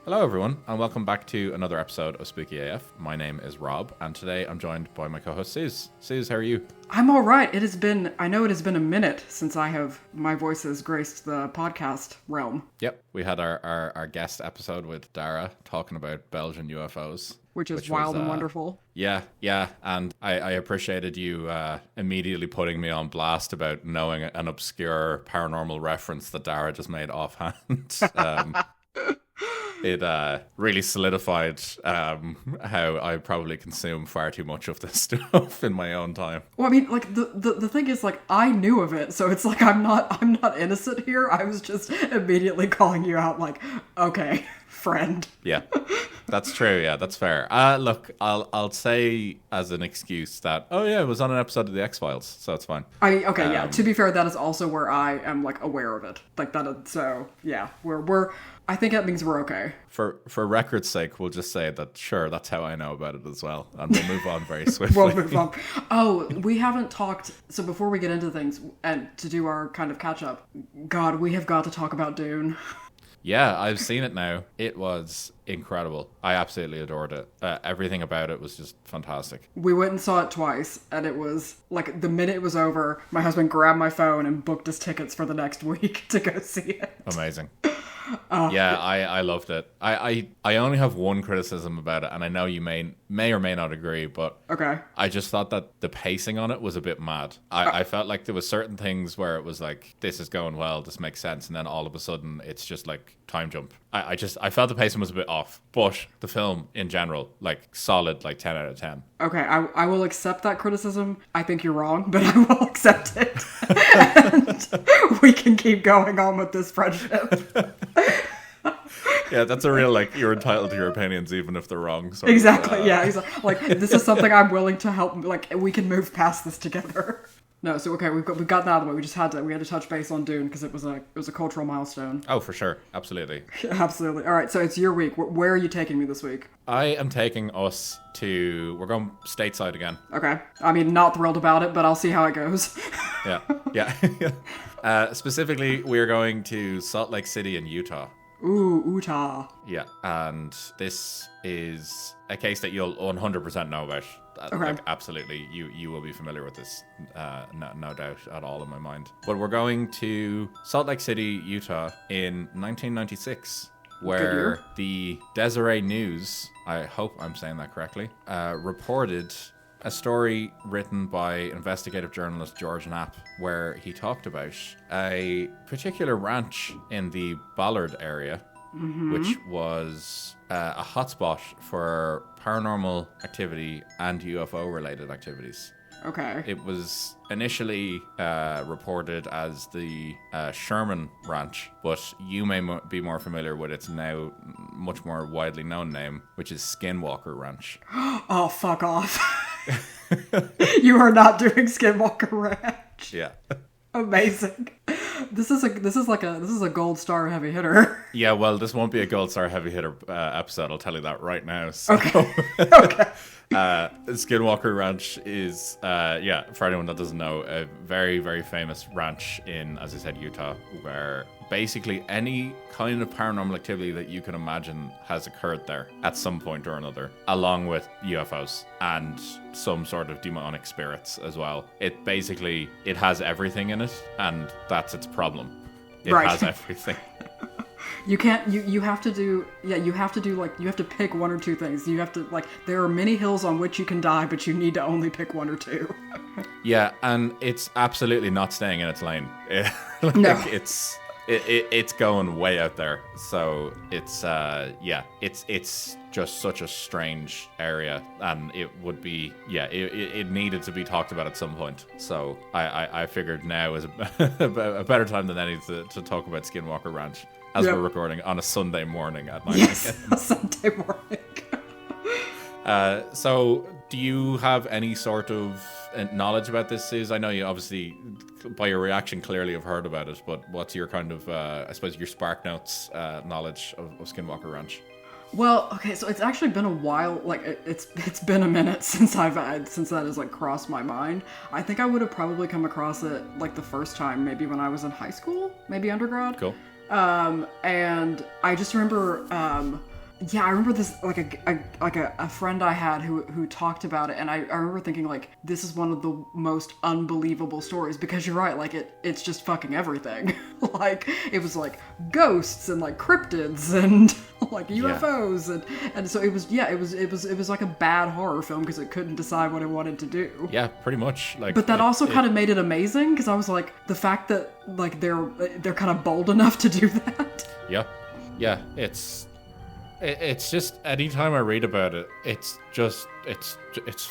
Hello everyone, and welcome back to another episode of Spooky AF. My name is Rob, and today I'm joined by my co-host Suz. Suz, how are you? I'm all right. I know it has been a minute since my voice has graced the podcast realm. Yep, we had our guest episode with Dara talking about Belgian UFOs. Which is wild and wonderful. Yeah, and I appreciated you immediately putting me on blast about knowing an obscure paranormal reference that Dara just made offhand. It really solidified how I probably consume far too much of this stuff in my own time. Well, I mean, like the thing is, like, I knew of it, so it's like I'm not innocent here. I was just immediately calling you out, like, okay, friend. Yeah, that's true. Yeah, that's fair. Look, I'll say as an excuse that it was on an episode of the X-Files, so it's fine. I mean, okay, yeah. To be fair, that is also where I am like aware of it, like that. So yeah, we're. I think that means we're okay. For record's sake, we'll just say that, sure, that's how I know about it as well. And we'll move on very swiftly. We'll move on. Oh, we haven't talked... So before we get into things, and to do our kind of catch-up, God, we have got to talk about Dune. Yeah, I've seen it now. It was incredible. I absolutely adored it. Everything about it was just fantastic. We went and saw it twice, and it was, like, the minute it was over, my husband grabbed my phone and booked us tickets for the next week to go see it. Amazing. I loved it. I only have one criticism about it, and I know you may or may not agree, but okay. I just thought that the pacing on it was a bit mad. I felt like there was certain things where it was like, this is going well, this makes sense, and then all of a sudden it's just like time jump. I felt the pacing was a bit off, but the film in general, like solid, like 10 out of 10. Okay, I will accept that criticism. I think you're wrong, but I will accept it. And we can keep going on with this friendship. Yeah, that's a real, like, you're entitled to your opinions even if they're wrong. Exactly, yeah. Exactly. Like, this is something I'm willing to help, like, we can move past this together. No, so okay, we've got that out of the way. We had to touch base on Dune because it was a cultural milestone. Oh, for sure, absolutely. Absolutely. All right, so it's your week. Where are you taking me this week? I am taking us to... We're going stateside again. Okay. I mean, not thrilled about it, but I'll see how it goes. Yeah. Specifically, we're going to Salt Lake City in Utah. Ooh, Utah. Yeah, and this is a case that you'll 100% know about. Okay. Like, absolutely, you will be familiar with this, no doubt at all in my mind. But we're going to Salt Lake City, Utah in 1996, where the Deseret News, I hope I'm saying that correctly, reported a story written by investigative journalist George Knapp, where he talked about a particular ranch in the Ballard area, which was a hotspot for paranormal activity and UFO-related activities. Okay. It was initially reported as the Sherman Ranch, but you may be more familiar with its now much more widely known name, which is Skinwalker Ranch. Oh, fuck off. You are not doing Skinwalker Ranch. Yeah. Amazing. This is a gold star heavy hitter. Yeah, well, this won't be a gold star heavy hitter episode. I'll tell you that right now. So. Okay. Okay. Skinwalker Ranch is, for anyone that doesn't know, a very, very famous ranch in, as I said, Utah, where basically any kind of paranormal activity that you can imagine has occurred there at some point or another, along with UFOs and some sort of demonic spirits as well. It has everything in it, and that's its problem. It has everything. You can't, you have to do, you have to pick one or two things. You have to, like, there are many hills on which you can die, but you need to only pick one or two. Yeah, and it's absolutely not staying in its lane. No. It's going way out there. So it's just such a strange area, and it would be, it needed to be talked about at some point. So I figured now is a better time than any to talk about Skinwalker Ranch as we're recording on a Sunday morning at 9 Yes, a Sunday morning. So do you have any sort of knowledge about this, Suz? I know you obviously, by your reaction, clearly have heard about it, but what's your kind of, I suppose, your Spark Notes knowledge of Skinwalker Ranch? Well, okay, so it's actually been a while. Like, it's been a minute since that has like crossed my mind. I think I would have probably come across it like the first time, maybe when I was in high school, maybe undergrad. Cool. And I just remember Yeah, I remember this a friend I had who talked about it, and I remember thinking like, this is one of the most unbelievable stories, because you're right, like it's just fucking everything. Like it was like ghosts and like cryptids and like UFOs and so it was like a bad horror film because it couldn't decide what it wanted to do. Yeah, pretty much. Like, but that also kind of made it amazing, because I was like, the fact that like they're kind of bold enough to do that. Yeah, it's just, anytime I read about it, it's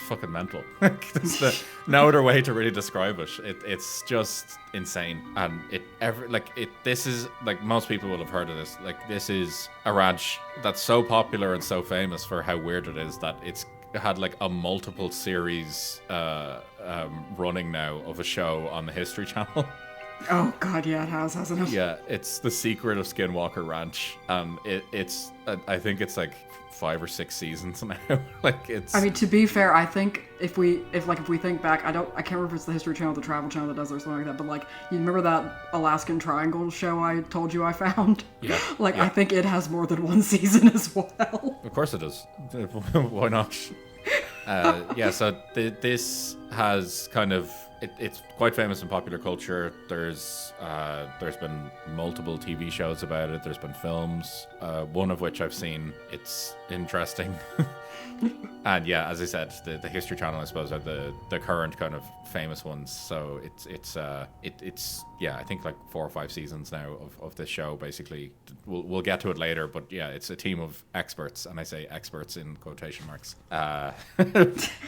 fucking mental. There's no other way to really describe it. It's just insane. And this is, like, most people will have heard of this. Like, this is a ranch that's so popular and so famous for how weird it is that it's had like a multiple series running now of a show on the History Channel. Oh god, yeah, it has, hasn't it? Yeah, it's The Secret of Skinwalker Ranch, and it's I think it's like 5 or 6 seasons now. Like, it's. I mean, to be fair, I think if we think back, I can't remember if it's the History Channel, the Travel Channel that does it or something like that. But like, you remember that Alaskan Triangle show I told you I found? Yeah. Like, yeah. I think it has more than one season as well. Of course it does. Why not? Yeah. So this has kind of. It's quite famous in popular culture. There's been multiple TV shows about it. There's been films, one of which I've seen. It's interesting. And yeah, as I said, the History Channel, I suppose, are the current kind of famous ones. So it's yeah, I think like 4 or 5 seasons now of this show. Basically, we'll get to it later, but yeah, it's a team of experts, and I say experts in quotation marks.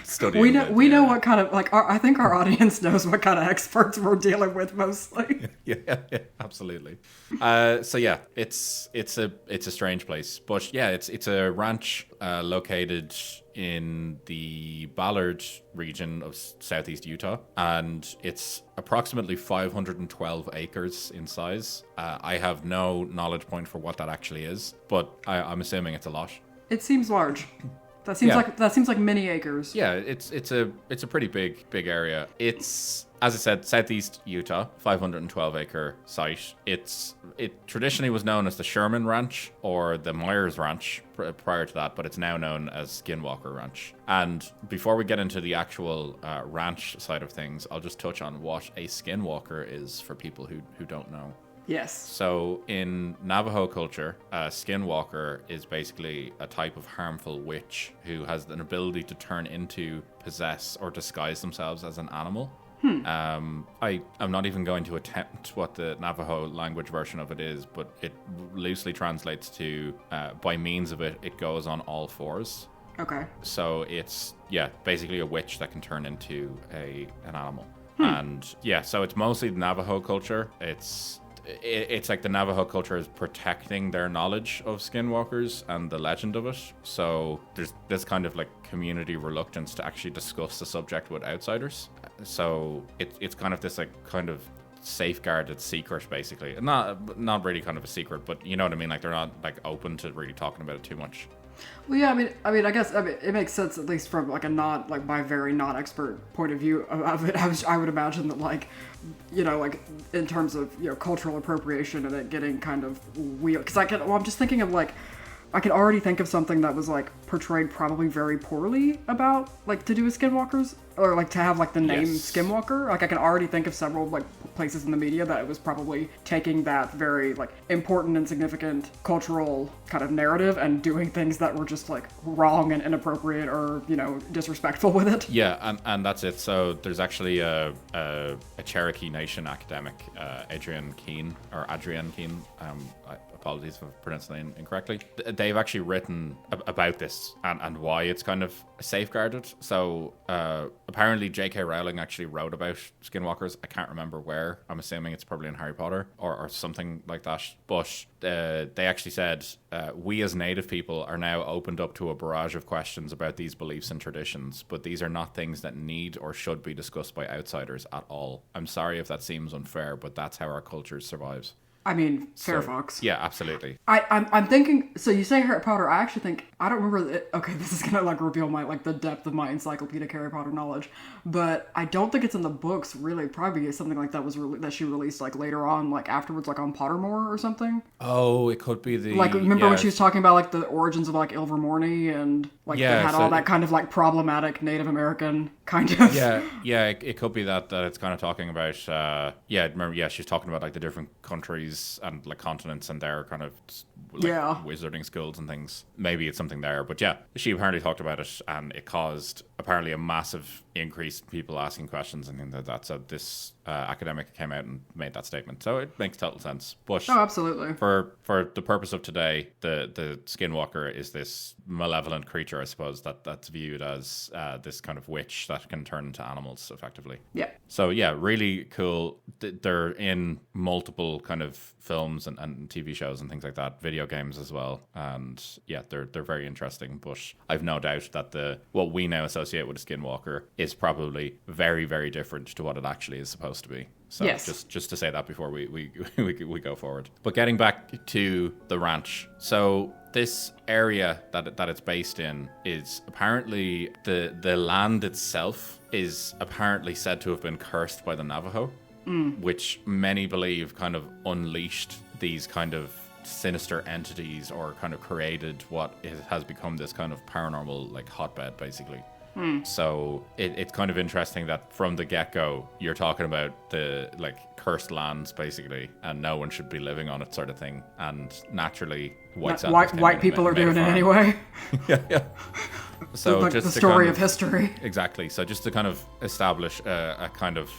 Studying. We know what kind of, like, I think our audience knows what kind of experts we're dealing with mostly. Yeah, absolutely. So yeah, it's a strange place, but yeah, it's a ranch located in the Ballard region of southeast Utah, and it's approximately 512 acres in size. I have no knowledge point for what that actually is, but I'm assuming it's a lot. It seems large. That seems like many acres. Yeah, it's a pretty big area. It's, as I said, southeast Utah, 512 acre site. It traditionally was known as the Sherman Ranch or the Myers Ranch prior to that, but it's now known as Skinwalker Ranch. And before we get into the actual ranch side of things, I'll just touch on what a skinwalker is for people who don't know. Yes. So in Navajo culture, a skinwalker is basically a type of harmful witch who has an ability to turn into, possess, or disguise themselves as an animal. I'm not even going to attempt what the Navajo language version of it is, but it loosely translates to, by means of it, it goes on all fours. Okay. So it's, yeah, basically a witch that can turn into an animal. And yeah, so it's mostly Navajo culture. It's like the Navajo culture is protecting their knowledge of skinwalkers and the legend of it. So there's this kind of like community reluctance to actually discuss the subject with outsiders. So it's kind of this like kind of safeguarded secret, basically. Not really kind of a secret, but you know what I mean? Like, they're not like open to really talking about it too much. Well, yeah, I mean, I guess it makes sense, at least from like a not, like, my very not expert point of view of it. I would imagine that, like, you know, like, in terms of, you know, cultural appropriation and it getting kind of weird, because I'm just thinking of, like, I can already think of something that was like portrayed probably very poorly about, like, to do with skinwalkers, or like to have like the name Skinwalker. Like, I can already think of several like places in the media that it was probably taking that very like important and significant cultural kind of narrative and doing things that were just like wrong and inappropriate or, you know, disrespectful with it. Yeah, and that's it. So there's actually a Cherokee Nation academic, Adrienne Keene. Apologies for pronouncing the name incorrectly. They've actually written about this and why it's kind of safeguarded. So apparently J.K. Rowling actually wrote about skinwalkers. I can't remember where. I'm assuming it's probably in Harry Potter or something like that. But they actually said, we as Native people are now opened up to a barrage of questions about these beliefs and traditions, but these are not things that need or should be discussed by outsiders at all. I'm sorry if that seems unfair, but that's how our culture survives. I mean, fair So, fox. yeah, absolutely. I'm thinking. So you say Harry Potter? I actually think I don't remember. Okay, this is gonna like reveal my like the depth of my encyclopedic Harry Potter knowledge, but I don't think it's in the books. Really, probably something like that was that she released like later on, like afterwards, like on Pottermore or something. Oh, it could be the Like remember when she was talking about like the origins of like Ilvermorny and like Yeah, they had so all that kind of like problematic Native American kind of. Yeah, it could be that it's kind of talking about she's talking about like the different countries and like continents and their kind of like wizarding schools and things. Maybe it's something there, but yeah, she apparently talked about it and it caused apparently a massive increase in people asking questions and things like that. So this academic came out and made that statement. So it makes total sense. But Oh, absolutely. For the purpose of today, the Skinwalker is this malevolent creature, I suppose, that's viewed as this kind of witch that can turn into animals effectively. Yeah. So yeah, really cool. They're in multiple kind of films and TV shows and things like that, video games as well. And yeah, they're very interesting. But I've no doubt that what we now associate with a Skinwalker is probably very, very different to what it actually is supposed to be. So yes. just to say that before we go forward. But getting back to the ranch. So this area that it's based in is apparently the land itself is apparently said to have been cursed by the Navajo, which many believe kind of unleashed these kind of sinister entities or kind of created what has become this kind of paranormal like hotbed basically. So it's kind of interesting that from the get-go you're talking about the like cursed lands basically and no one should be living on it sort of thing, and naturally white people are doing it anyway. yeah. So like just the story of history. Exactly. So just to kind of establish a kind of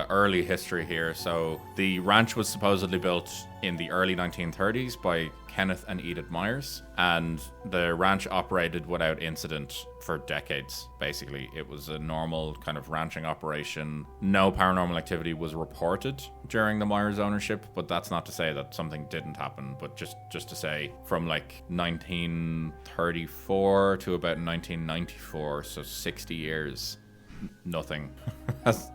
early history here. So the ranch was supposedly built in the early 1930s by Kenneth and Edith Myers, and the ranch operated without incident for decades. Basically, it was a normal kind of ranching operation. No paranormal activity was reported during the Myers ownership, but that's not to say that something didn't happen, but just to say from like 1934 to about 1994, so 60 years, nothing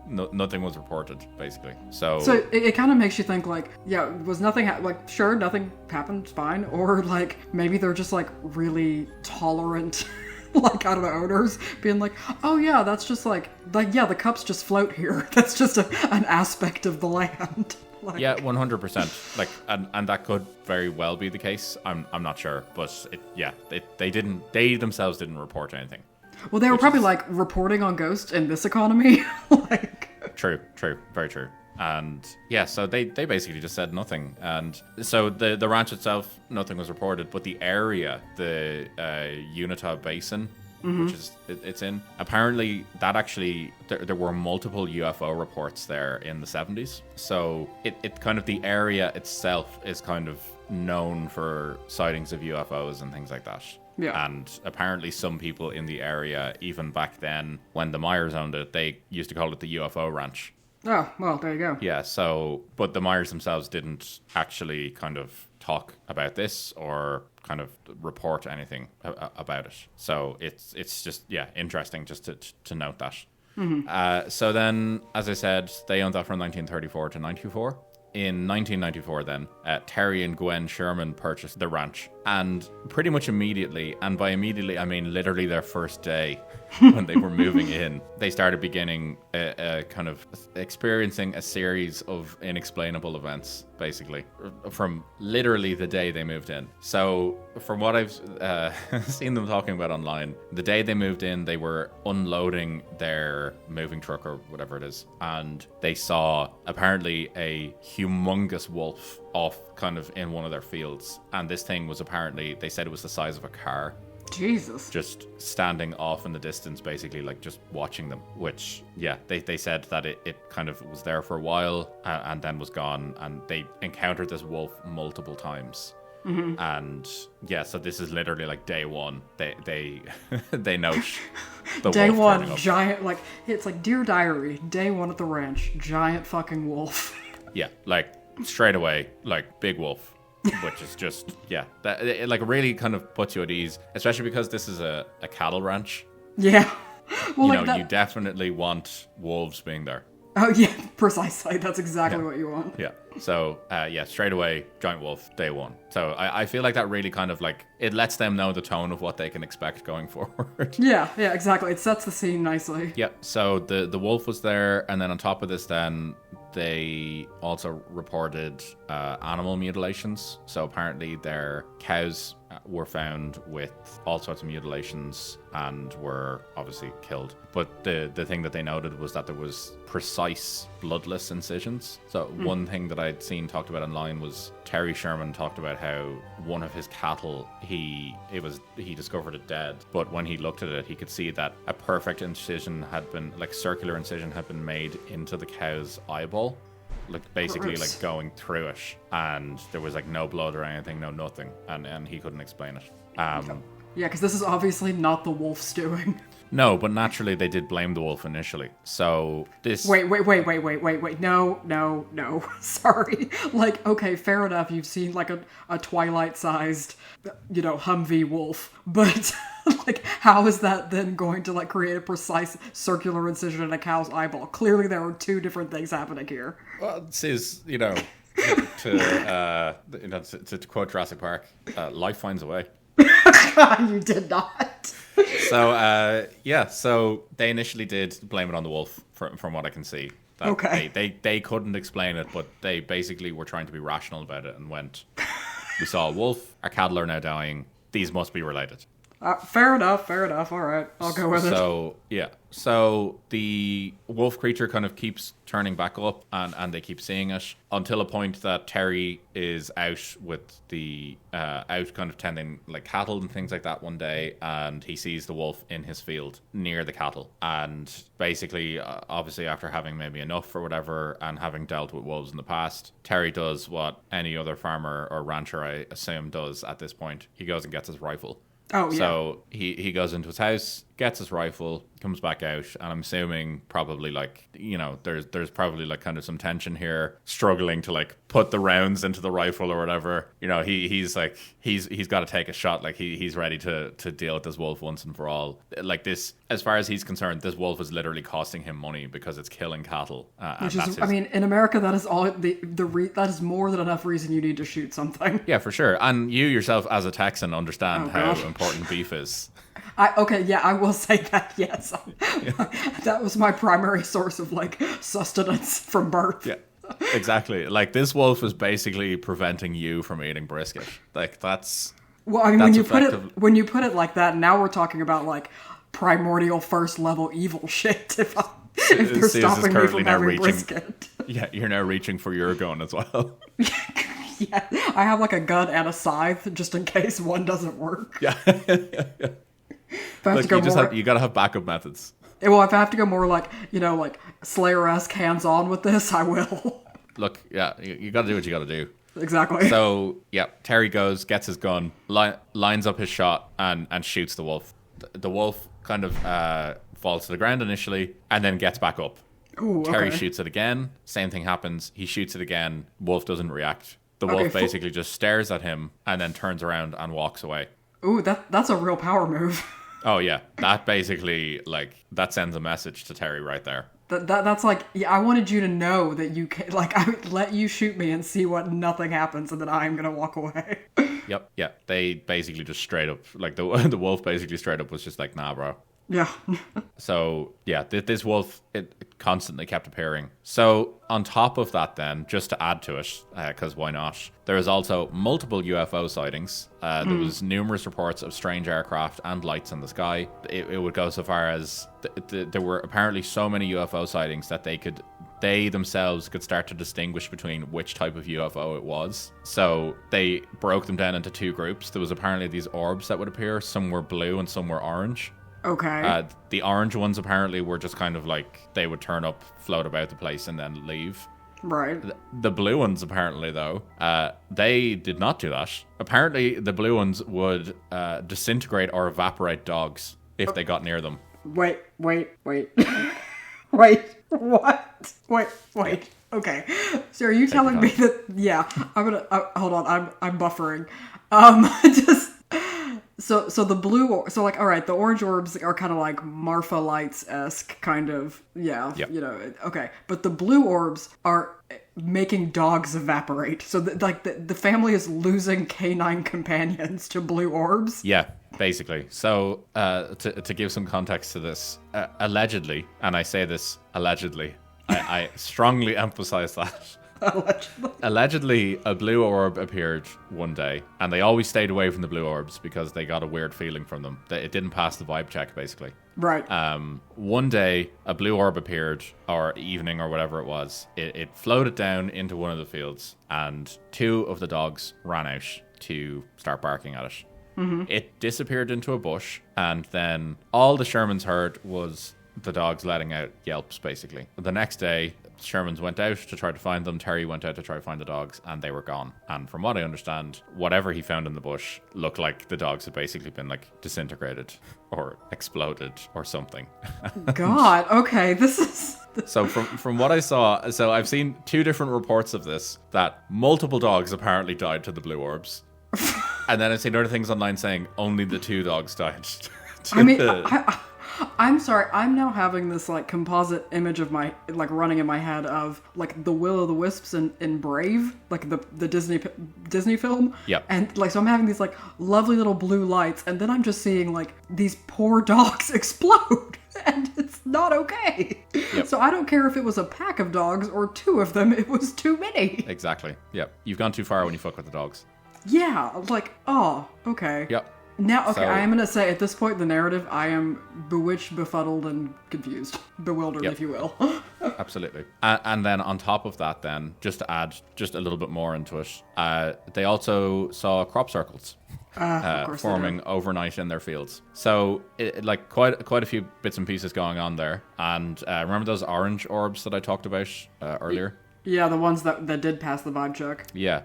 nothing was reported basically. So it kind of makes you think like, yeah, was nothing like sure nothing happened, fine, or like maybe they're just like really tolerant like out of the owners being like, oh yeah, that's just like yeah, the cups just float here. That's just an aspect of the land. Like, yeah, 100%. Like, and that could very well be the case. I'm not sure, but they themselves didn't report anything. Well, they were probably like reporting on ghosts in this economy. Like, true, very true. And yeah, so they basically just said nothing. And so the ranch itself, nothing was reported, but the area, the Unitah Basin, which is it's in, apparently that actually there were multiple UFO reports there in the 70s. So it kind of, the area itself is kind of known for sightings of UFOs and things like that. Yeah. And apparently some people in the area, even back then when the Myers owned it, they used to call it the UFO Ranch. Oh, well, there you go. Yeah, so, but the Myers themselves didn't actually kind of talk about this or kind of report anything about it. So it's just, yeah, interesting just to note that. Mm-hmm. So then, as I said, they owned that from 1934 to 94. In 1994 then, Terry and Gwen Sherman purchased the ranch, and pretty much immediately, and by immediately I mean literally their first day when they were moving in, they started beginning a kind of experiencing a series of inexplainable events, basically, from literally the day they moved in. So from what I've seen them talking about online, the day they moved in, they were unloading their moving truck or whatever it is, and they saw apparently a humongous wolf off kind of in one of their fields, and this thing was apparently, they said it was the size of a car. Jesus. Just standing off in the distance, basically, like just watching them, which, yeah, they said that it kind of was there for a while and then was gone, and they encountered this wolf multiple times. Mm-hmm. And yeah, so this is literally like day one. They note the day wolf one, giant, like, it's like Dear Diary, day one at the ranch, giant fucking wolf. Yeah, like straight away, like big wolf. Which is just, yeah, that it like really kind of puts you at ease, especially because this is a cattle ranch. Yeah. Well, you know, you definitely want wolves being there. Oh, yeah, precisely. That's exactly what you want. Yeah. So, straight away, giant wolf, day one. So I feel like that really kind of like, it lets them know the tone of what they can expect going forward. Yeah, exactly. It sets the scene nicely. Yeah, so the wolf was there, and then on top of this then, they also reported animal mutilations. So apparently their cows were found with all sorts of mutilations and were obviously killed. But the thing that they noted was that there was precise bloodless incisions. So one thing that I'd seen talked about online was Terry Sherman talked about how one of his cattle, he discovered it dead, but when he looked at it, he could see that a perfect incision had been, like circular incision had been made into the cow's eyeball, like basically Gross. like going through it, and there was like no blood or anything, no nothing, and he couldn't explain it. Yeah, because this is obviously not the wolf's doing. No, but naturally they did blame the wolf initially. So this... Wait. No. Sorry. Like, okay, fair enough. You've seen like a Twilight-sized, Humvee wolf. But, like, how is that then going to, like, create a precise circular incision in a cow's eyeball? Clearly there are two different things happening here. Well, this is, to quote Jurassic Park, life finds a way. You did not. So, so they initially did blame it on the wolf, from what I can see. That Okay. They couldn't explain it, but they basically were trying to be rational about it and went, we saw a wolf, our cattle are now dying, these must be related. Fair enough. All right, I'll go with it. So the wolf creature kind of keeps turning back up, and they keep seeing it until a point that Terry is out with out kind of tending like cattle and things like that one day, and he sees the wolf in his field near the cattle. And basically, obviously after having maybe enough or whatever, and having dealt with wolves in the past, Terry does what any other farmer or rancher, I assume, does at this point. He goes and gets his rifle. Oh, yeah. So he goes into his house, gets his rifle, comes back out, and I'm assuming probably like, there's probably like kind of some tension here, struggling to like put the rounds into the rifle or whatever. He's like, he's got to take a shot. Like he's ready to deal with this wolf once and for all. Like this, as far as he's concerned, this wolf is literally costing him money because it's killing cattle. Which is, in America, that is all that is more than enough reason you need to shoot something. Yeah, for sure. And you yourself as a Texan understand how gosh. important beef is. I will say that, yes. That was my primary source of, like, sustenance from birth. Yeah, exactly. Like, this wolf is basically preventing you from eating brisket. Like, that's... Well, I mean, when you put it like that, now we're talking about, like, primordial first-level evil shit, if they're stopping me from having brisket. Yeah, you're now reaching for your gun as well. Yeah, I have, like, a gun and a scythe, just in case one doesn't work. Yeah. Look, you gotta have backup methods. Well, if I have to go more like, like Slayer-esque hands-on with this, I will. Look, yeah, you gotta do what you gotta do. Exactly. So, yeah, Terry goes, gets his gun, lines up his shot, and shoots the wolf. The wolf kind of falls to the ground initially, and then gets back up. Ooh, Terry okay. shoots it again, same thing happens, he shoots it again, wolf doesn't react. The wolf basically just stares at him, and then turns around and walks away. Ooh, that's a real power move. Oh yeah, that basically, like, that sends a message to Terry right there. That's like, yeah, I wanted you to know that you can, like, I would let you shoot me and see what nothing happens, and then I'm gonna walk away. Yep, yeah. They basically just straight up, like, the wolf basically straight up was just like, nah, bro. Yeah. So, yeah, this wolf, it constantly kept appearing. So, on top of that then, just to add to it, because why not, there is also multiple UFO sightings. There was numerous reports of strange aircraft and lights in the sky. It would go so far as there were apparently so many UFO sightings that they themselves could start to distinguish between which type of UFO it was. So they broke them down into two groups. There was apparently these orbs that would appear. Some were blue and some were orange. Okay. The orange ones apparently were just kind of like, they would turn up, float about the place, and then leave. Right. The blue ones, apparently, though, they did not do that. Apparently, the blue ones would disintegrate or evaporate dogs if they got near them. Wait. Wait, what? Wait. Okay. So are you telling me that, yeah, I'm gonna, hold on, I'm buffering. Just, So the blue, so like, all right, the orange orbs are kind of like Marfa Lights-esque kind of, yeah, Yep. you know, okay. But the blue orbs are making dogs evaporate. So the family is losing canine companions to blue orbs. Yeah, basically. So to give some context to this, allegedly, and I say this allegedly, I strongly emphasize that. Allegedly, a blue orb appeared one day, and they always stayed away from the blue orbs because they got a weird feeling from them. It didn't pass the vibe check, basically. Right. One day, a blue orb appeared, or evening, or whatever it was. It floated down into one of the fields, and 2 of the dogs ran out to start barking at it. Mm-hmm. It disappeared into a bush, and then all the Shermans heard was the dogs letting out yelps, basically. The next day, Shermans went out to try to find them. Terry went out to try to find the dogs, and they were gone. And from what I understand, whatever he found in the bush looked like the dogs had basically been like disintegrated or exploded or something. God, okay, this is... So from what I saw, so I've seen 2 different reports of this, that multiple dogs apparently died to the blue orbs. And then I've seen other things online saying only the 2 dogs died. I mean, I'm sorry, I'm now having this like composite image of my, like, running in my head of like the Will-O'-the-Wisps in Brave, like the Disney film. Yep. And like, so I'm having these like lovely little blue lights, and then I'm just seeing like these poor dogs explode, and it's not okay. Yep. So I don't care if it was a pack of dogs or 2 of them, it was too many. Exactly. Yep. You've gone too far when you fuck with the dogs. Yeah, like, oh, okay. Yep. Now, okay, So- I am going to say, at this point in the narrative, I am bewitched, befuddled, and confused. Bewildered, Yep. if you will. Absolutely. And then on top of that, then, just to add just a little bit more into it, they also saw crop circles Of course they forming overnight in their fields. So, like, quite a few bits and pieces going on there. And remember those orange orbs that I talked about earlier? Yeah, the ones that did pass the vibe check. Yeah.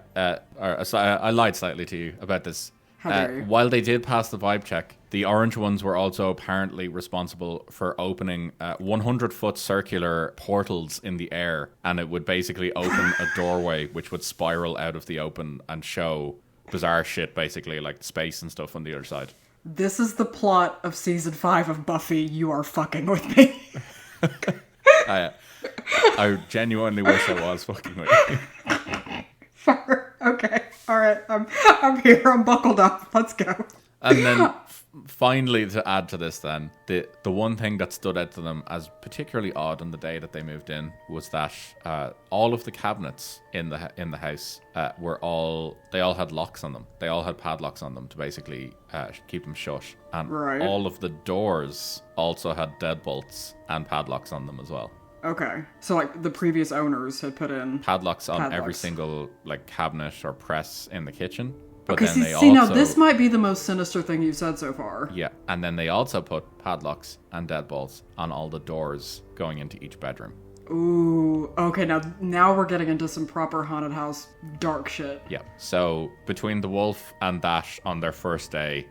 So I lied slightly to you about this. How dare you. While they did pass the vibe check, the orange ones were also apparently responsible for opening 100-foot circular portals in the air, and it would basically open a doorway which would spiral out of the open and show bizarre shit, basically, like space and stuff on the other side. This is the plot of season 5 of Buffy. You are fucking with me. I genuinely wish I was fucking with you. Okay, all right. I'm here. I'm buckled up. Let's go. And then finally, to add to this, then the one thing that stood out to them as particularly odd on the day that they moved in was that all of the cabinets in the house they all had locks on them. They all had padlocks on them to basically keep them shut. And Right. all of the doors also had deadbolts and padlocks on them as well. Okay, so like the previous owners had put in Padlocks on every Padlocks. single like cabinet or press in the kitchen. But Okay, then see, they see now also- this might be the most sinister thing you've said so far. Yeah, and then they also put padlocks and deadbolts on all the doors going into each bedroom. Ooh, okay, now we're getting into some proper haunted house dark shit. Yeah, so between the wolf and that on their first day,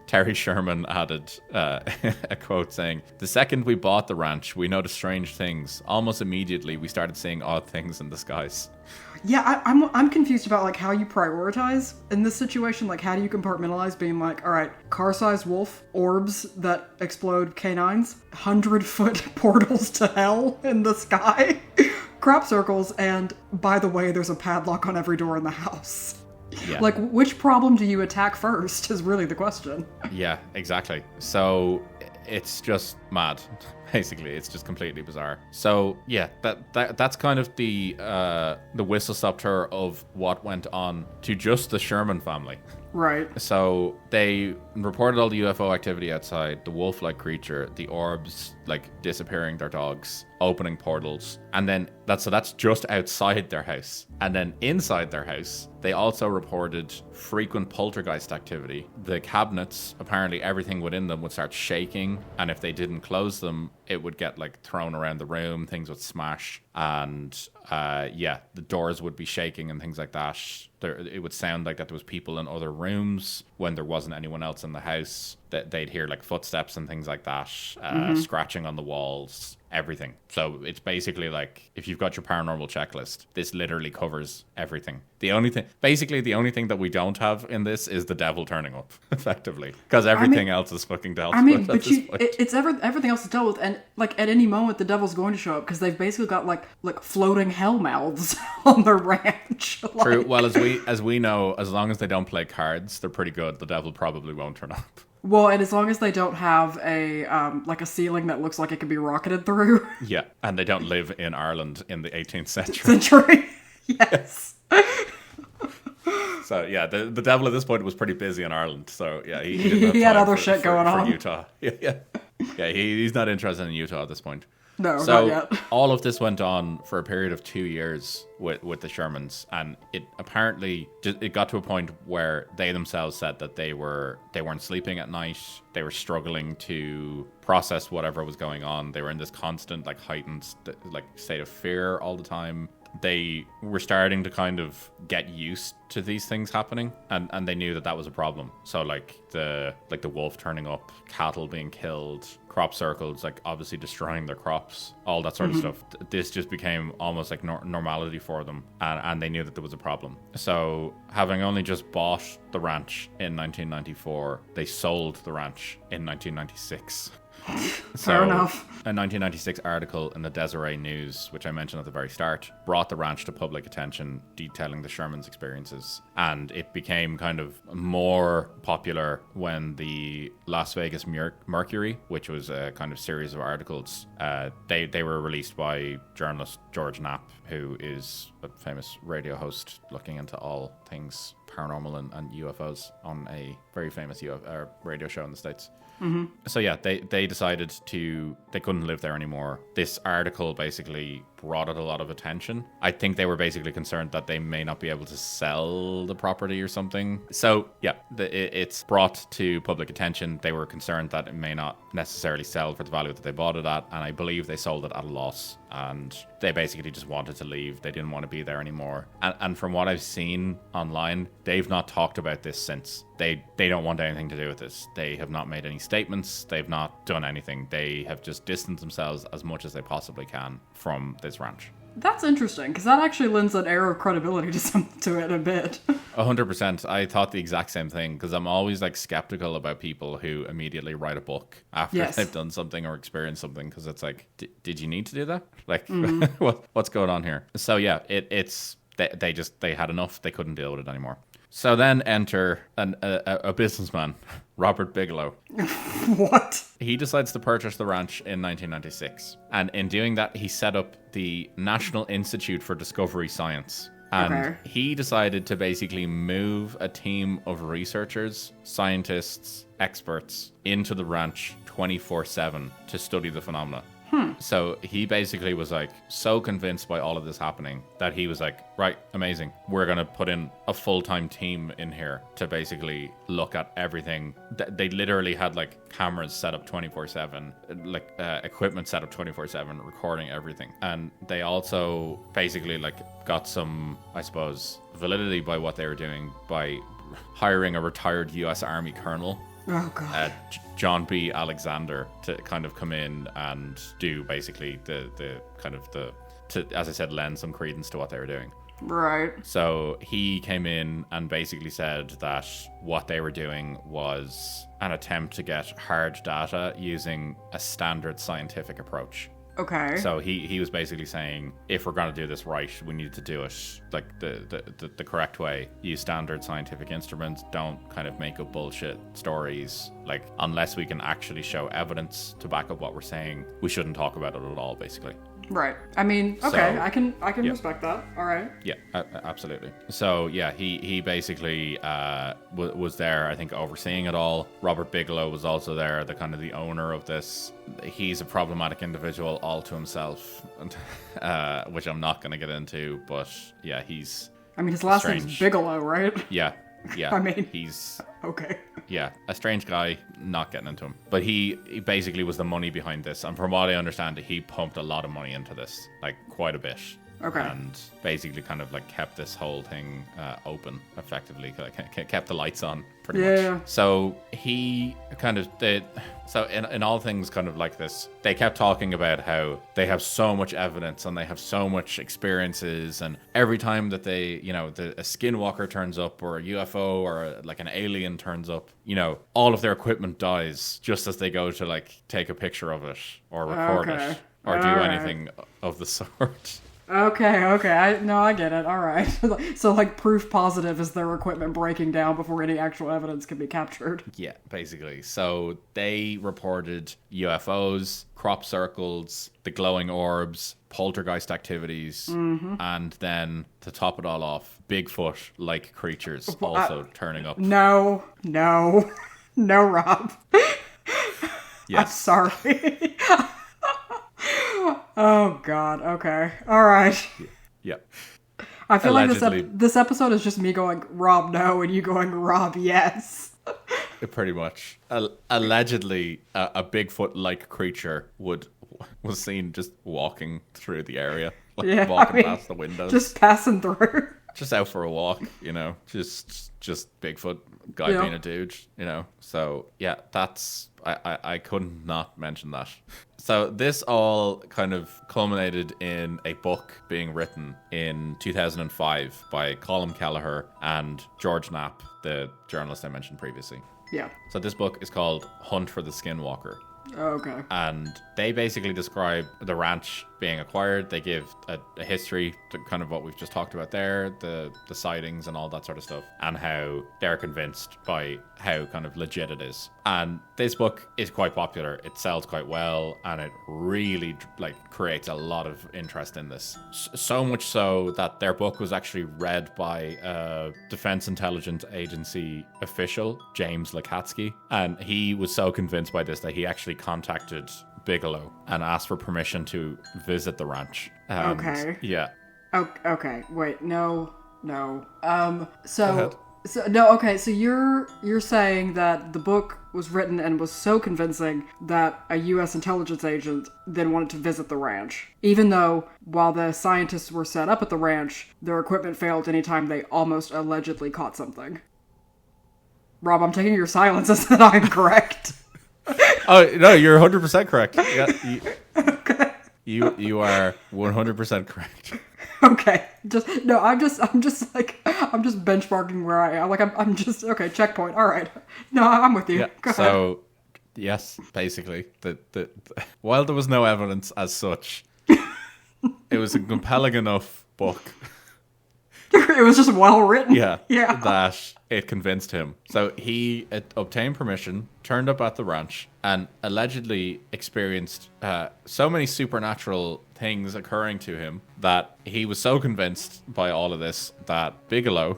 Terry Sherman added a quote saying, "The second we bought the ranch, we noticed strange things. Almost immediately, we started seeing odd things in the skies." Yeah, I'm confused about like how you prioritize in this situation. Like, how do you compartmentalize being like, all right, car-sized wolf, orbs that explode canines, 100-foot portals to hell in the sky, crop circles, and by the way, there's a padlock on every door in the house. Yeah. Like, which problem do you attack first is really the question. Yeah, exactly. So it's just mad. Basically, it's just completely bizarre. So yeah, that's kind of the whistle-stop tour of what went on to just the Sherman family. Right. So they reported all the UFO activity outside, the wolf-like creature, the orbs like disappearing their dogs, opening portals, and then that's just outside their house. And then inside their house, they also reported frequent poltergeist activity. The cabinets, apparently everything within them would start shaking, and if they didn't close them, it would get like thrown around the room, things would smash, and the doors would be shaking and things like that. It would sound like that there was people in other rooms when there wasn't anyone else in the house. That they'd hear like footsteps and things like that, scratching on the walls, everything. So it's basically like, if you've got your paranormal checklist, this literally covers everything. The only thing that we don't have in this is the devil turning up, effectively, because everything else is fucking dealt with. I mean, but everything else is dealt with, and like at any moment the devil's going to show up because they've basically got like floating hell mouths on their ranch. True. Well, as we know, as long as they don't play cards, they're pretty good. The devil probably won't turn up. Well, and as long as they don't have a like a ceiling that looks like it could be rocketed through. Yeah, and they don't live in Ireland in the 18th century. Yes. So yeah, the devil at this point was pretty busy in Ireland. So yeah, he had other shit going on for Utah. Yeah. He's not interested in Utah at this point. No, so not yet. All of this went on for a period of 2 years with the Shermans, and it apparently it got to a point where they themselves said that they weren't sleeping at night. They were struggling to process whatever was going on. They were in this constant like heightened state of fear all the time. They were starting to kind of get used to these things happening, and they knew that was a problem. So like the wolf turning up, cattle being killed, crop circles, like obviously destroying their crops, all that sort of stuff. This just became almost like normality for them, and they knew that there was a problem. So having only just bought the ranch in 1994, they sold the ranch in 1996. Fair enough. A 1996 article in the Deseret News, which I mentioned at the very start, brought the ranch to public attention, detailing the Shermans' experiences. And it became kind of more popular when the Las Vegas Mercury, which was a kind of series of articles, they were released by journalist George Knapp, who is a famous radio host looking into all things paranormal and UFOs on a very famous radio show in the States. So yeah, they decided they couldn't live there anymore. This article basically brought it a lot of attention. I think they were basically concerned that they may not be able to sell the property or something. So yeah, it's brought to public attention. They were concerned that it may not necessarily sell for the value that they bought it at, and I believe they sold it at a loss. And they basically just wanted to leave. They didn't want to be there anymore. And from what I've seen online, they've not talked about this since. They don't want anything to do with this. They have not made any statements. They've not done anything. They have just distanced themselves as much as they possibly can from this ranch. That's interesting, because that actually lends an air of credibility to it a bit. 100%. I thought the exact same thing, because I'm always like skeptical about people who immediately write a book after they've done something or experienced something, because it's like, did you need to do that? Like, what's going on here? So yeah, they had enough. They couldn't deal with it anymore. So then enter a businessman, Robert Bigelow. What? He decides to purchase the ranch in 1996. And in doing that, he set up the National Institute for Discovery Science. And he decided to basically move a team of researchers, scientists, experts into the ranch 24/7 to study the phenomena. So he basically was like so convinced by all of this happening that he was like, right, amazing. We're going to put in a full-time team in here to basically look at everything. They literally had like cameras set up 24/7, like equipment set up 24/7, recording everything. And they also basically like got some, I suppose, validity by what they were doing by hiring a retired US Army colonel. Oh, God. John B. Alexander to kind of come in and do basically the kind of to, as I said, lend some credence to what they were doing. Right. So he came in and basically said that what they were doing was an attempt to get hard data using a standard scientific approach. Okay. So he was basically saying, if we're going to do this right, we need to do it like the correct way. Use standard scientific instruments. Don't kind of make up bullshit stories. Like, unless we can actually show evidence to back up what we're saying, we shouldn't talk about it at all, basically. Right. I mean, okay, So, I can respect that. All right. Yeah, absolutely. So yeah, he basically was there, I think, overseeing it all. Robert Bigelow was also there, the owner of this. He's a problematic individual all to himself, which I'm not going to get into. But yeah, he's. I mean, his last strange. name's Bigelow, right? Yeah. Yeah. I mean, he's... Okay. Yeah, a strange guy, not getting into him. But he basically was the money behind this. And from what I understand, he pumped a lot of money into this. Like, quite a bit. Okay. And basically kind of like kept this whole thing open, effectively. Kept the lights on, pretty much. So he kind of did... So in all things kind of like this, they kept talking about how they have so much evidence and they have so much experiences. And every time that they, you know, a skinwalker turns up or a UFO or like an alien turns up, you know, all of their equipment dies just as they go to like take a picture of it or record it or do anything of the sort. Okay, I get it. All right. So, like, proof positive is their equipment breaking down before any actual evidence can be captured. Yeah, basically. So they reported UFOs, crop circles, the glowing orbs, poltergeist activities, and then, to top it all off, Bigfoot-like creatures also turning up. No, Rob. Yes. I'm sorry. Oh, God. Okay. All right. Yeah. I feel Allegedly. like this episode is just me going, Rob, no, and you going, Rob, yes. Pretty much. Allegedly, a Bigfoot-like creature was seen just walking through the area. Like walking past the windows. Just passing through. Just out for a walk, you know. Just Bigfoot guy being a dude, you know. So, yeah, that's... I couldn't not mention that. So this all kind of culminated in a book being written in 2005 by Colin Kelleher and George Knapp, the journalist I mentioned previously. Yeah. So this book is called Hunt for the Skinwalker. Okay. And they basically describe the ranch being acquired. They give a history to kind of what we've just talked about there, the sightings and all that sort of stuff, and how they're convinced by how kind of legit it is. And this book is quite popular. It sells quite well, and it really like creates a lot of interest in this. So much so that their book was actually read by a Defense Intelligence Agency official, James Lakatsky, and he was so convinced by this that he actually contacted Bigelow and asked for permission to visit the ranch. Okay. Yeah. Okay. Wait. No. So you're saying that the book was written and was so convincing that a U.S. intelligence agent then wanted to visit the ranch, even though while the scientists were set up at the ranch, their equipment failed anytime they almost allegedly caught something. Rob, I'm taking your silence as that I'm correct. Oh no, you're 100% correct. Yeah, Okay. you are 100% correct. Okay. I'm just benchmarking where I am. Like I'm just okay. Checkpoint. All right. No, I'm with you. Yeah. Go So, ahead. yes, basically, the while there was no evidence as such, it was a compelling enough book. It was just well written. Yeah. Yeah. That it convinced him. So he obtained permission, turned up at the ranch, and allegedly experienced so many supernatural things occurring to him that he was so convinced by all of this that Bigelow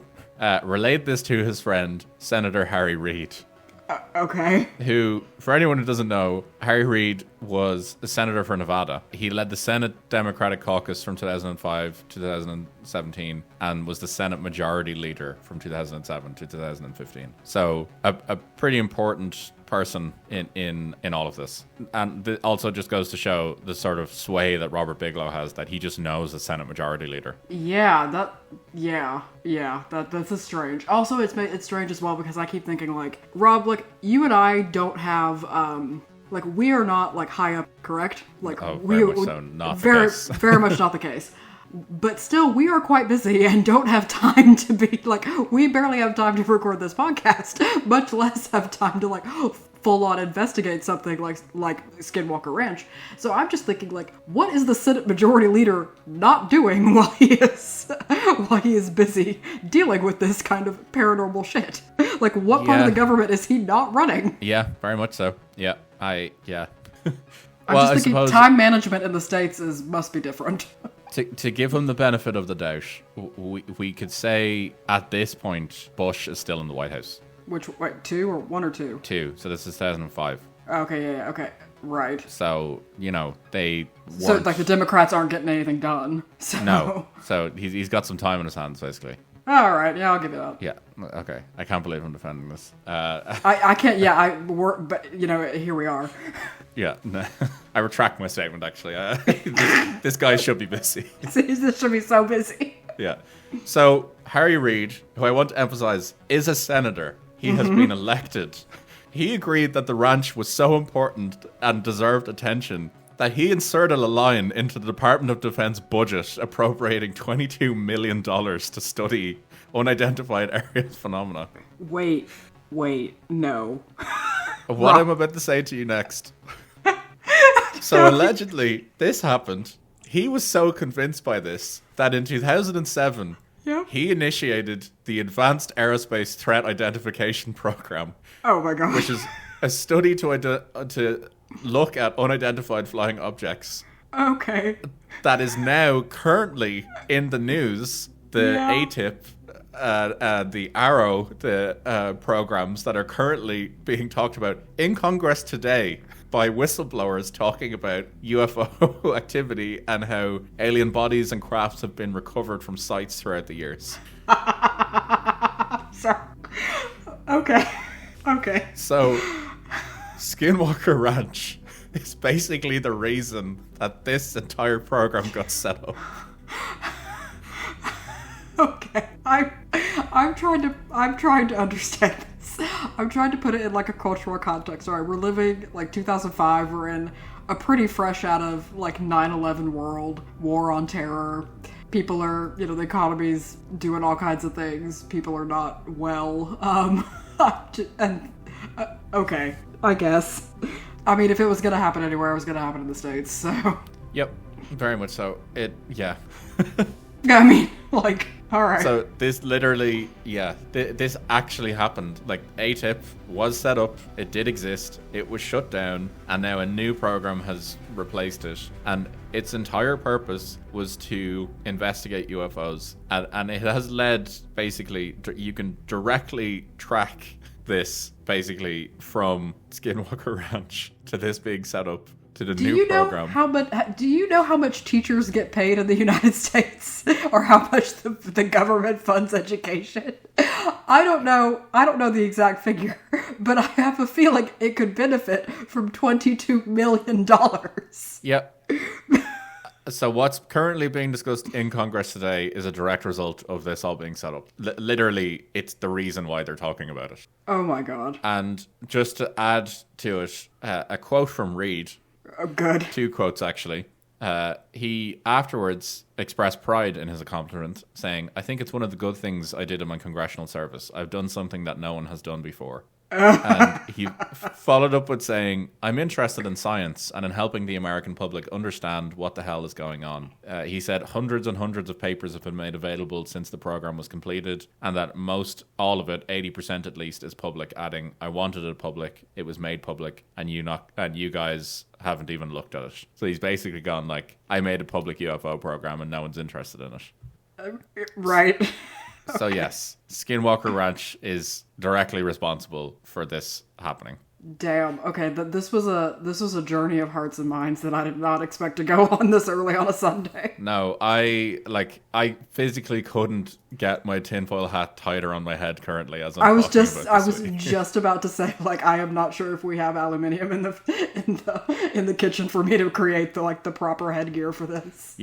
relayed this to his friend, Senator Harry Reid. Okay. Who, for anyone who doesn't know, Harry Reid was a senator for Nevada. He led the Senate Democratic Caucus from 2005 to 2017 and was the Senate Majority Leader from 2007 to 2015. So a pretty important person in all of this. And it also just goes to show the sort of sway that Robert Bigelow has, that he just knows the Senate Majority Leader. That's strange. Also, it's strange as well because I keep thinking, like, Rob, like, you and I don't have, like, we are not, like, high up, correct? Like, very much so, not the case. Very much not the case. But still, we are quite busy and don't have time to be, like, we barely have time to record this podcast, much less have time to, like, full-on investigate something like Skinwalker Ranch. So I'm just thinking, like, what is the Senate Majority Leader not doing while he is busy dealing with this kind of paranormal shit? Like, what part of the government is he not running? Yeah, very much so. Yeah, yeah. I'm just thinking time management in the States must be different. To give him the benefit of the doubt, we could say at this point, Bush is still in the White House. Wait, 2 or 1 or 2? 2, so this is 2005. Okay, yeah, okay, right. So, you know, they weren't... So, like, the Democrats aren't getting anything done. So. No, so he's got some time on his hands, basically. All right, yeah, I'll give you that. Yeah. Okay. I can't believe I'm defending this. I can't. Yeah, but here we are. Yeah. No, I retract my statement. Actually, this guy should be busy. This should be so busy. Yeah. So Harry Reid, who I want to emphasize, is a senator. He has been elected. He agreed that the ranch was so important and deserved attention that he inserted a line into the Department of Defense budget appropriating $22 million to study unidentified aerial phenomena. Wait, no. What I'm about to say to you next. So allegedly, this happened. He was so convinced by this that in 2007, he initiated the Advanced Aerospace Threat Identification Program. Oh my god. Which is a study to look at unidentified flying objects. Okay. That is now currently in the news. The ATIP, the Arrow, the programs that are currently being talked about in Congress today by whistleblowers talking about UFO activity and how alien bodies and crafts have been recovered from sites throughout the years. Sorry. Okay. So, Skinwalker Ranch is basically the reason that this entire program got set up. Okay. I'm trying to understand this. I'm trying to put it in like a cultural context. All right, we're living like 2005. We're in a pretty fresh out of like 9/11 world, war on terror. People are, the economy's doing all kinds of things. People are not well. Okay, I guess. I mean, if it was gonna happen anywhere, it was gonna happen in the States. So. Yep, very much so. Yeah. I mean, like, all right. So this literally, this actually happened. Like, ATIP was set up, it did exist, it was shut down, and now a new program has replaced it. And its entire purpose was to investigate UFOs. And it has led, basically, you can directly track this, basically, from Skinwalker Ranch to this being set up. To the new program. Do you know how much teachers get paid in the United States, or how much the government funds education? I don't know the exact figure, but I have a feeling it could benefit from $22 million. Yep. So what's currently being discussed in Congress today is a direct result of this all being set up. Literally, it's the reason why they're talking about it. Oh my god. And just to add to it, a quote from Reid. Oh, good. 2 quotes, actually. He afterwards expressed pride in his accomplishment, saying, "I think it's one of the good things I did in my congressional service. I've done something that no one has done before." And he followed up with saying, "I'm interested in science and in helping the American public understand what the hell is going on." He said hundreds and hundreds of papers have been made available since the program was completed, and that all of it, 80% at least, is public, adding, "I wanted it public, it was made public, and you guys haven't even looked at it." So he's basically gone like, I made a public UFO program and no one's interested in it. Right. So yes, Skinwalker Ranch is directly responsible for this happening. Damn. Okay, this was a journey of hearts and minds that I did not expect to go on this early on a Sunday. No, I physically couldn't get my tinfoil hat tighter on my head currently as I was just about to say, like, I am not sure if we have aluminium in the kitchen for me to create the proper headgear for this.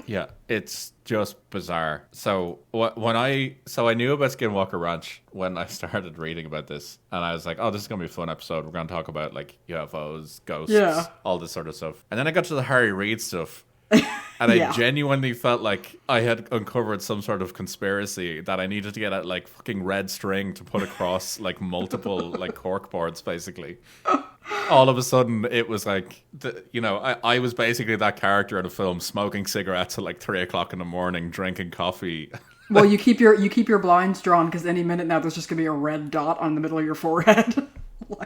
Yeah, it's just bizarre. So I knew about Skinwalker Ranch when I started reading about this, and I was like, oh, this is going to be a fun episode. We're going to talk about like UFOs, ghosts, all this sort of stuff. And then I got to the Harry Reid stuff, and I genuinely felt like I had uncovered some sort of conspiracy that I needed to get at like fucking red string to put across like multiple like cork boards, basically. All of a sudden, it was like, I was basically that character in a film, smoking cigarettes at like 3:00 in the morning, drinking coffee. Well, you keep your blinds drawn because any minute now there's just gonna be a red dot on the middle of your forehead.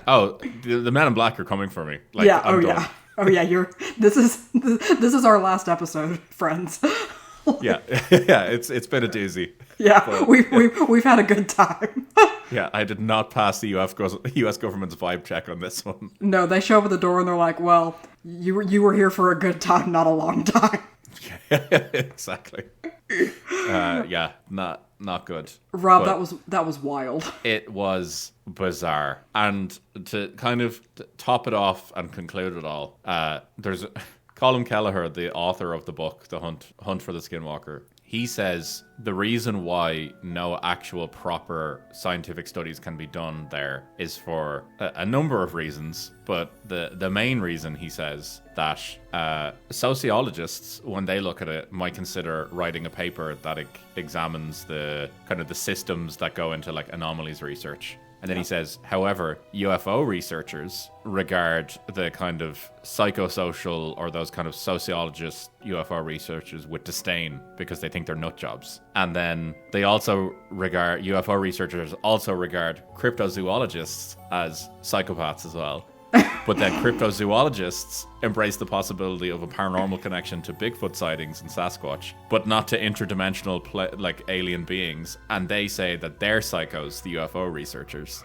Oh, the Men in Black are coming for me. Like, yeah. I'm done. Yeah. Oh yeah. This is our last episode, friends. Yeah. It's been a doozy. Yeah, but, we've had a good time. Yeah, I did not pass the U.S. government's vibe check on this one. No, they show up at the door and they're like, "Well, you were here for a good time, not a long time." Exactly. Yeah, not good. Rob, that was wild. It was bizarre. And to kind of top it off and conclude it all, there's Colin Kelleher, the author of the book, The Hunt for the Skinwalker. He says the reason why no actual proper scientific studies can be done there is for a number of reasons, but the main reason, he says, that sociologists, when they look at it, might consider writing a paper that examines the kind of the systems that go into like anomalies research. And then he says, however, UFO researchers regard the kind of psychosocial or those kind of sociologist UFO researchers with disdain because they think they're nut jobs. And then they also regard, UFO researchers also regard cryptozoologists as psychopaths as well. But then cryptozoologists embrace the possibility of a paranormal connection to Bigfoot sightings and Sasquatch, but not to interdimensional like alien beings. And they say that they're psychos, the UFO researchers.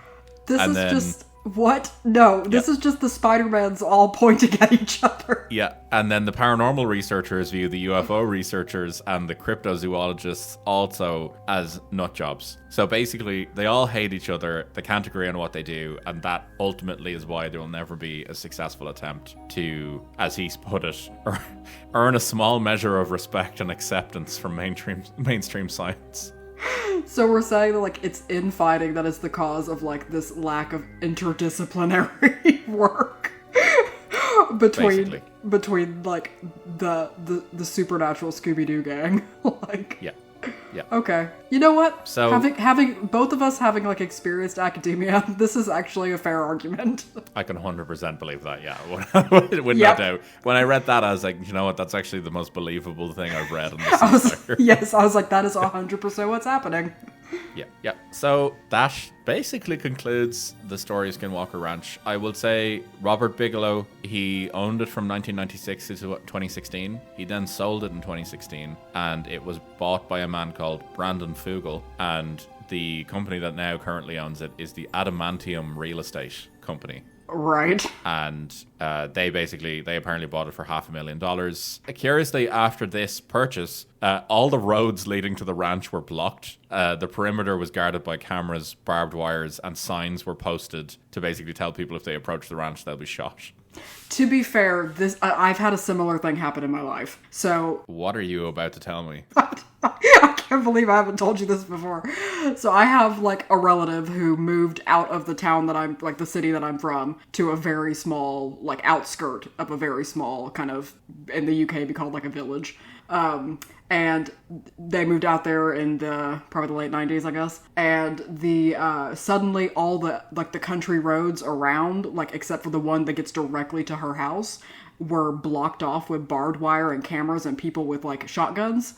What? No, this is just the Spider-Mans all pointing at each other. Yeah, and then the paranormal researchers view the UFO researchers and the cryptozoologists also as nut jobs. So basically, they all hate each other, they can't agree on what they do, and that ultimately is why there will never be a successful attempt to, as he's put it, earn a small measure of respect and acceptance from mainstream science. So we're saying that, like, it's infighting that is the cause of, like, this lack of interdisciplinary work between like the supernatural Scooby-Doo gang. Like, yeah. Okay. You know what? So having both of us having like experienced academia, this is actually a fair argument. I can 100% believe that. Yeah, with no doubt. When I read that, I was like, you know what? That's actually the most believable thing I've read in this. I was like, that is 100% what's happening. Yeah. So that basically concludes the story of Skinwalker Ranch. I will say Robert Bigelow, he owned it from 1996 to 2016. He then sold it in 2016, and it was bought by a man called Brandon Fugel. And the company that now currently owns it is the Adamantium Real Estate Company. Right. And they apparently bought it for $500,000. Curiously, after this purchase, all the roads leading to the ranch were blocked. The perimeter was guarded by cameras, barbed wires, and signs were posted to basically tell people if they approach the ranch, they'll be shot. To be fair, I've had a similar thing happen in my life. So what are you about to tell me? I can't believe I haven't told you this before. So I have like a relative who moved out of the town that I'm, like the city that I'm from, to a very small, like outskirt of a very small kind of, in the UK be called like a village. And they moved out there in probably the late 90s, I guess. And suddenly all the country roads around, like except for the one that gets directly to her house, were blocked off with barbed wire and cameras and people with like shotguns.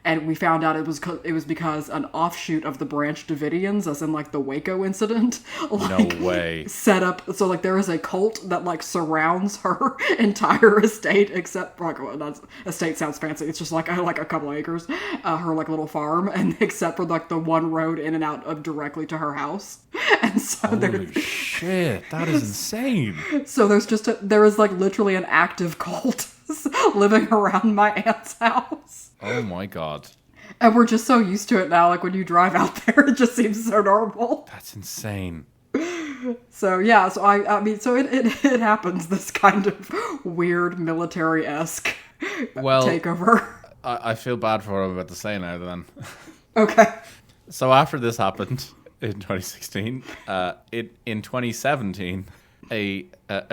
And we found out it was because an offshoot of the Branch Davidians, as in like the Waco incident, like, no way, set up. So like there is a cult that like surrounds her entire estate, except like, well, that's, estate sounds fancy. It's just like a couple acres, her like little farm, and except for like the one road in and out of directly to her house. And so holy shit, that is insane. So there is like literally an active cult living around my aunt's house. Oh my god. And we're just so used to it now, like when you drive out there, it just seems so normal. That's insane. So yeah, so I mean, so it happens, this kind of weird military-esque takeover. I feel bad for what I'm about to say now then. Okay. So after this happened in 2016, in 2017, a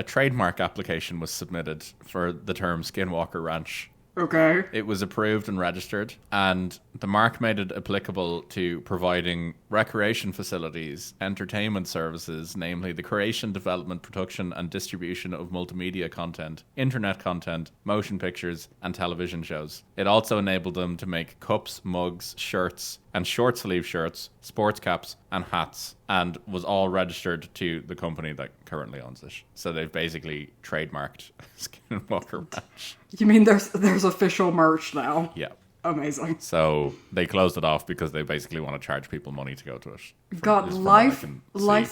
trademark application was submitted for the term Skinwalker Ranch. Okay. It was approved and registered, and the mark made it applicable to providing recreation facilities, entertainment services, namely the creation, development, production, and distribution of multimedia content, internet content, motion pictures, and television shows. It also enabled them to make cups, mugs, shirts, and short sleeve shirts, sports caps, and hats, and was all registered to the company that currently owns it. So they've basically trademarked Skinwalker Ranch. You mean there's official merch now? Yeah. Amazing. So they closed it off because they basically want to charge people money to go to it. God, life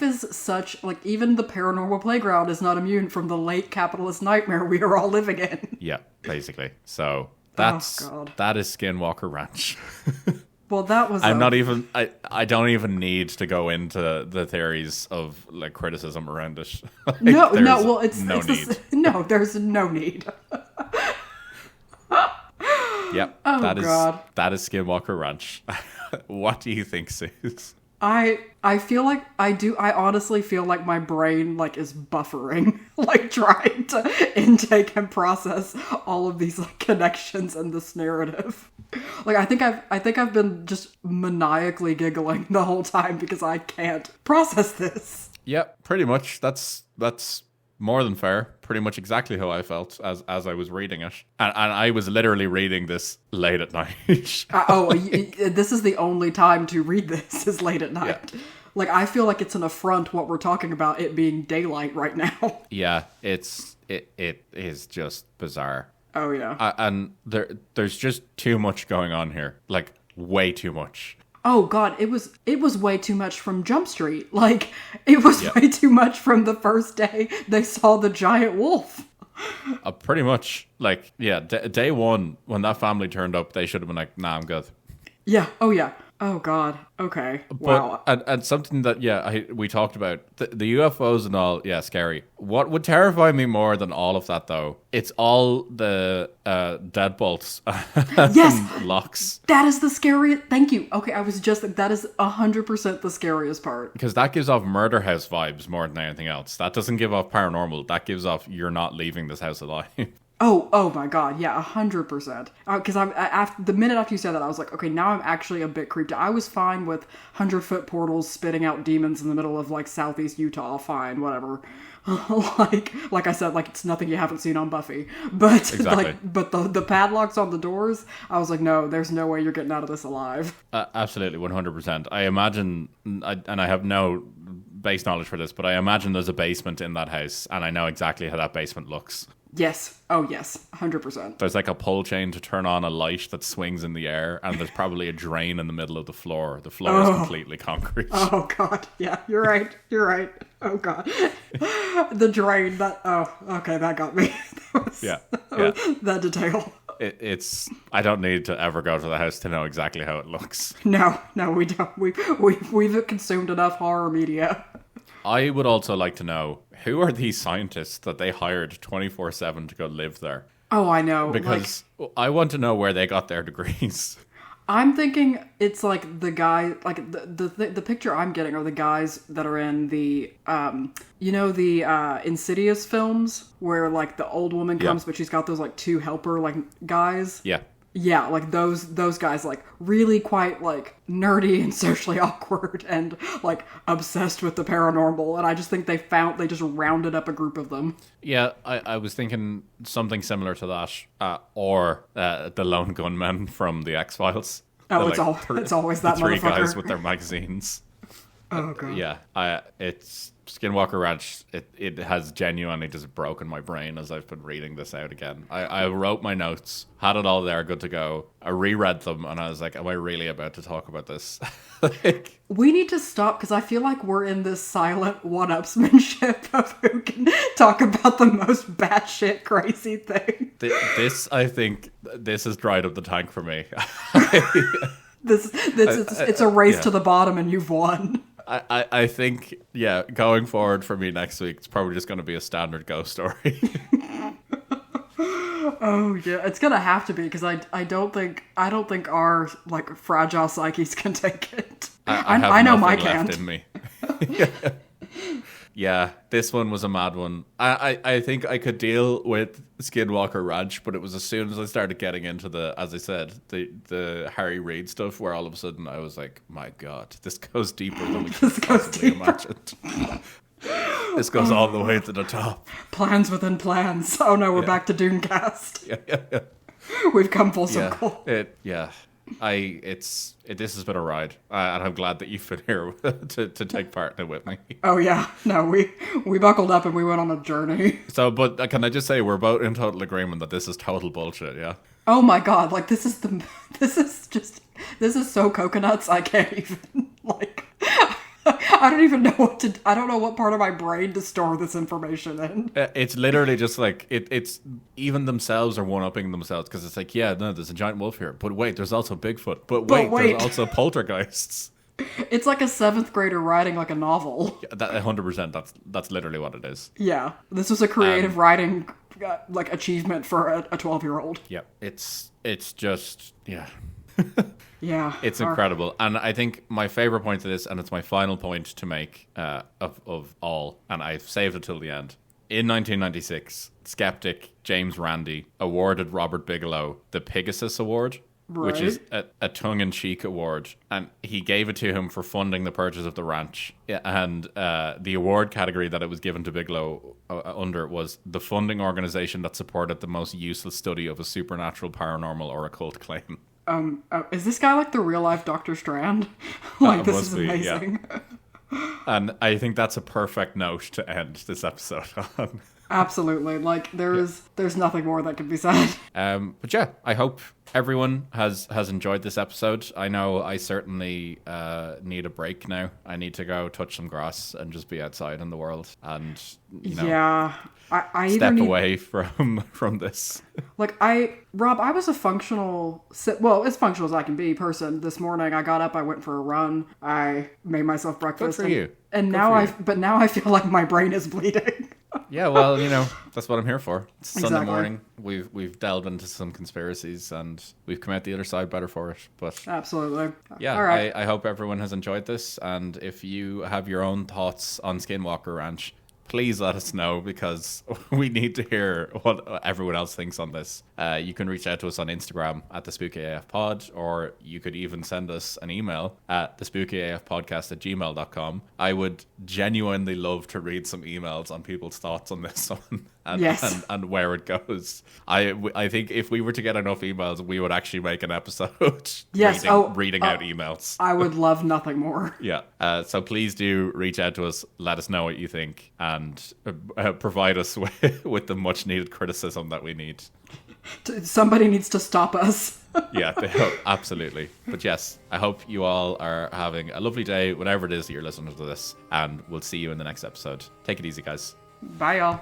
is such, like, even the paranormal playground is not immune from the late capitalist nightmare we are all living in. Yeah, basically. So that is Skinwalker Ranch. Well, that was. I don't even need to go into the theories of like criticism around it. Like, no. Well, there's no need. No, there's no need. Yep. Oh, God. That is Skinwalker Ranch. What do you think, Suz? I feel like I honestly feel like my brain like is buffering, like trying to intake and process all of these like connections in this narrative. Like I think I've been just maniacally giggling the whole time because I can't process this. Yep, pretty much. That's more than fair. Pretty much exactly how I felt as I was reading it. And I was literally reading this late at night. This is the only time to read this is late at night. Yeah. Like, I feel like it's an affront what we're talking about, it being daylight right now. Yeah, it is just bizarre. Oh, yeah. And there's just too much going on here. Like, way too much. Oh God, it was way too much from Jump Street. Like, it was way too much from the first day they saw the giant wolf. Pretty much. Like, yeah, day one, when that family turned up, they should have been like, nah, I'm good. Yeah, oh yeah. Oh God, okay. Wow. But, and something that, we talked about, the UFOs and all, yeah, scary. What would terrify me more than all of that, though, it's all the deadbolts and locks. That is the scariest. Thank you. Okay, that is 100% the scariest part. Because that gives off murder house vibes more than anything else. That doesn't give off paranormal. That gives off you're not leaving this house alive. Oh my God, yeah, 100%. Because after the minute after you said that, I was like, okay, now I'm actually a bit creeped out. I was fine with 100-foot portals spitting out demons in the middle of like Southeast Utah. Fine, whatever. like I said, like it's nothing you haven't seen on Buffy. But exactly. but the padlocks on the doors, I was like, no, there's no way you're getting out of this alive. Absolutely, 100%. I imagine, and I have no base knowledge for this, but I imagine there's a basement in that house, and I know exactly how that basement looks. Yes. Oh, yes. 100%. There's like a pull chain to turn on a light that swings in the air, and there's probably a drain in the middle of the floor. The floor is completely concrete. Oh, God. Yeah, you're right. You're right. Oh, God. The drain. Okay, that got me. That detail. I don't need to ever go to the house to know exactly how it looks. No, we don't. We've consumed enough horror media. I would also like to know, who are these scientists that they hired 24/7 to go live there? Oh, I know. Because I want to know where they got their degrees. I'm thinking it's like the guy, like the picture I'm getting are the guys that are in the, the Insidious films where like the old woman comes, but she's got those like two helper like guys. Yeah. Yeah, like those guys, like really quite like nerdy and socially awkward and like obsessed with the paranormal. And I just think they just rounded up a group of them. Yeah, I was thinking something similar to that, or the lone gunmen from the X-Files. Oh, it's always that three motherfucker. Guys with their magazines. Oh God. Yeah, it's Skinwalker Ranch. It has genuinely just broken my brain as I've been reading this out again. I wrote my notes, had it all there, good to go. I reread them, and I was like, am I really about to talk about this? We need to stop, because I feel like we're in this silent one-upsmanship of who can talk about the most batshit crazy thing. I think this has dried up the tank for me. It's a race to the bottom, and you've won. I think, going forward for me next week, it's probably just going to be a standard ghost story. Oh yeah, it's gonna have to be, because I don't think our like fragile psyches can take it. I know my can't. In me. Yeah, this one was a mad one. I think I could deal with Skinwalker Ranch, but it was as soon as I started getting into as I said, the Harry Reid stuff, where all of a sudden I was like, my God, this goes deeper than we could possibly imagined. This goes all the way to the top. Plans within plans. Oh no, we're back to Doomcast. Yeah. We've come full circle. This has been a ride, and I'm glad that you've been here to take part in it with me. Oh yeah, no, we buckled up and we went on a journey. So, but can I just say we're both in total agreement that this is total bullshit? Yeah. Oh my God, like this is so coconuts. I can't even like. I don't even know what to. I don't know what part of my brain to store this information in. It's literally just like it's even themselves are one-upping themselves because it's like, yeah, no, there's a giant wolf here, but wait, there's also Bigfoot, but wait. There's also poltergeists. It's like a 7th grader writing like a novel. Yeah, that 100%. That's literally what it is. Yeah, this was a creative writing like achievement for a 12-year-old. Yeah, it's just Yeah, it's incredible. And I think my favorite point to this, and it's my final point to make of all, and I've saved it till the end. In 1996, skeptic James Randi awarded Robert Bigelow the Pegasus Award, which is a tongue-in-cheek award, and he gave it to him for funding the purchase of the ranch. And the award category that it was given to Bigelow under was the funding organization that supported the most useless study of a supernatural, paranormal, or occult claim. Is this guy like the real-life Dr. Strand? Like, this is amazing. Yeah. And I think that's a perfect note to end this episode on. Absolutely. Like, there's nothing more that can be said. But yeah, I hope everyone has enjoyed this episode. I know I certainly need a break now. I need to go touch some grass and just be outside in the world and, yeah. I step away from this. Like, Rob, I was a functional, as functional as I can be person. This morning, I got up, I went for a run, I made myself breakfast. Good for you. And now I feel like my brain is bleeding. Yeah, well, that's what I'm here for. It's Exactly. Sunday morning. We've delved into some conspiracies and we've come out the other side better for it. But absolutely. Yeah, all right. I hope everyone has enjoyed this. And if you have your own thoughts on Skinwalker Ranch, please let us know because we need to hear what everyone else thinks on this. You can reach out to us on Instagram at the spookyaf pod, or you could even send us an email at thespookyafpodcast@gmail.com. I would genuinely love to read some emails on people's thoughts on this one and where it goes. I think if we were to get enough emails, we would actually make an episode reading out emails. I would love nothing more. Yeah. So please do reach out to us. Let us know what you think and provide us with the much needed criticism that we need. Somebody needs to stop us. Yeah, absolutely. But yes, I hope you all are having a lovely day, whatever it is that you're listening to this, and we'll see you in the next episode. Take it easy, guys. Bye, y'all.